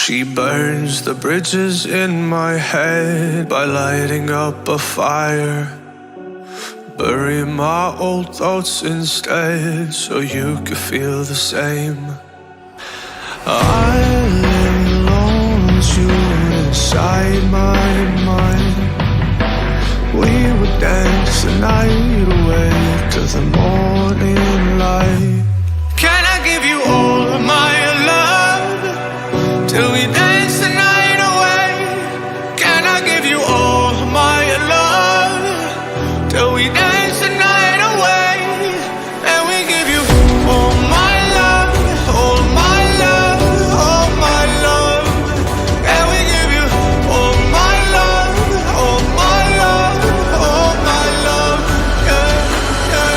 She burns the bridges in my head by lighting up a fire. Bury my old thoughts instead so you could feel the same. I live alone with you inside my mind. We would dance the night away to the morning light. Can I give you all of my love till we dance the night away? Can I give you all of my love till we dance the night away? And we give you all my love, all my love, all my love. And we give you all my love, all my love, all my love. Yeah, yeah.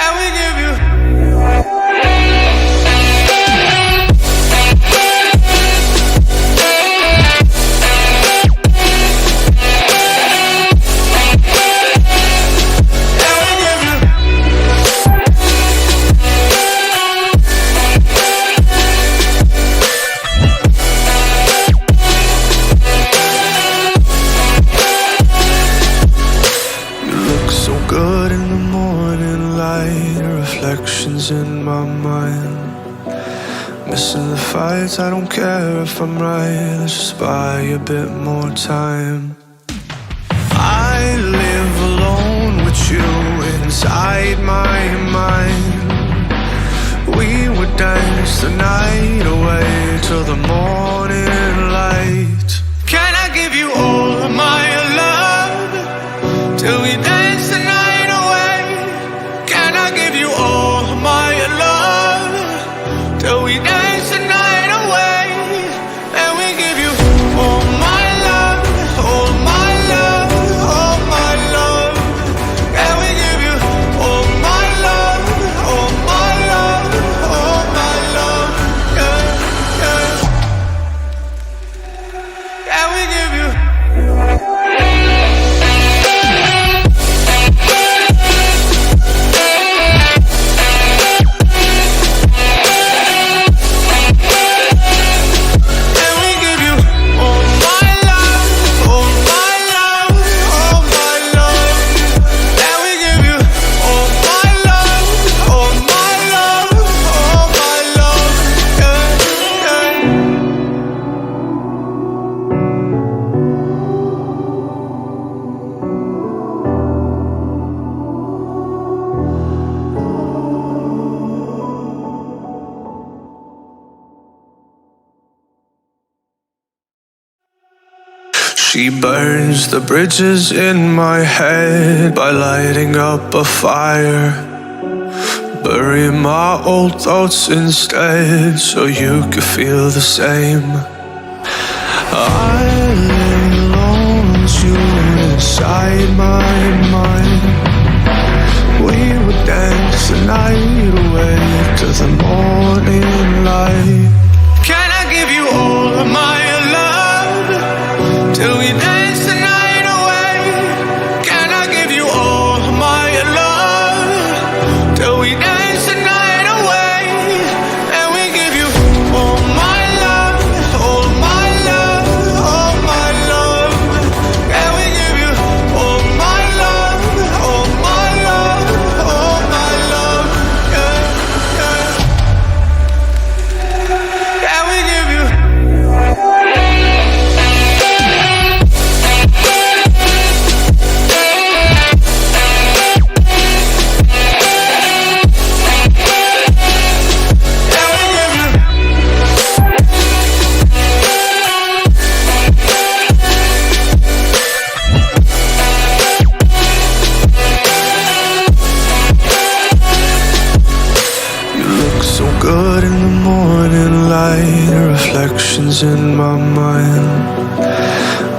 And we give you. Good in the morning light, reflections in my mind. Missing the fights, I don't care if I'm right. Let's just buy a bit more time. I live alone with you inside my mind. We would dance the night away till the morning light. Can I give you all of my love till we dance the night away? Can I give you all of my love till we dance the night away? And we give you all my love, all my love, all my love. And we give you all my love, all my love, all my love. Yeah, yeah. And we give you. She burns the bridges in my head by lighting up a fire. Bury my old thoughts instead so you could feel the same. I live alone with you inside my mind. We would dance the night away to the morning light. Can I give you all of my till we dance the night away? Can I give you all of my love till we dance the night away? And we give you all my love, all my love, all my love. And we give you all my love, all my love, all my love. Yeah, yeah. And we give you. Good in the morning light, reflections in my mind.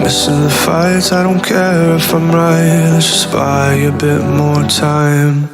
Missing the fights, I don't care if I'm right. Let's just buy a bit more time.